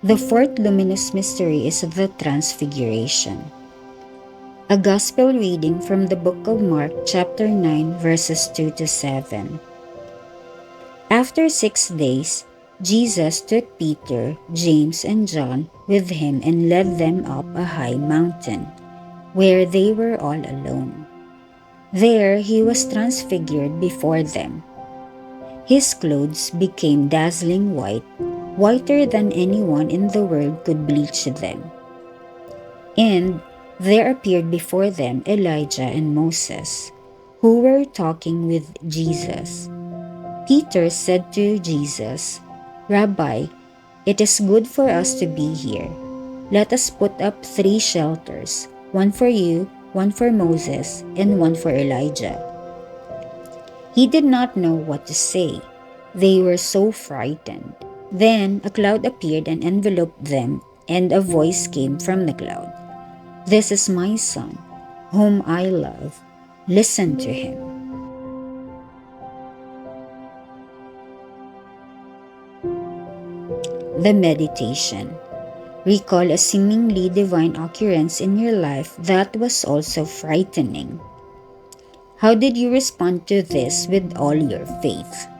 The fourth luminous mystery is the Transfiguration. A Gospel reading from the book of Mark, chapter 9, verses 2 to 7. After 6 days, Jesus took Peter, James, and John with him and led them up a high mountain, where they were all alone. There he was transfigured before them. His clothes became dazzling white, whiter than anyone in the world could bleach them. And there appeared before them Elijah and Moses, who were talking with Jesus. Peter said to Jesus, "Rabbi, it is good for us to be here. Let us put up 3 shelters, one for you, one for Moses, and one for Elijah." He did not know what to say. They were so frightened. Then a cloud appeared and enveloped them, and a voice came from the cloud. "This is my son, whom I love. Listen to him." The meditation. Recall a seemingly divine occurrence in your life that was also frightening. How did you respond to this with all your faith?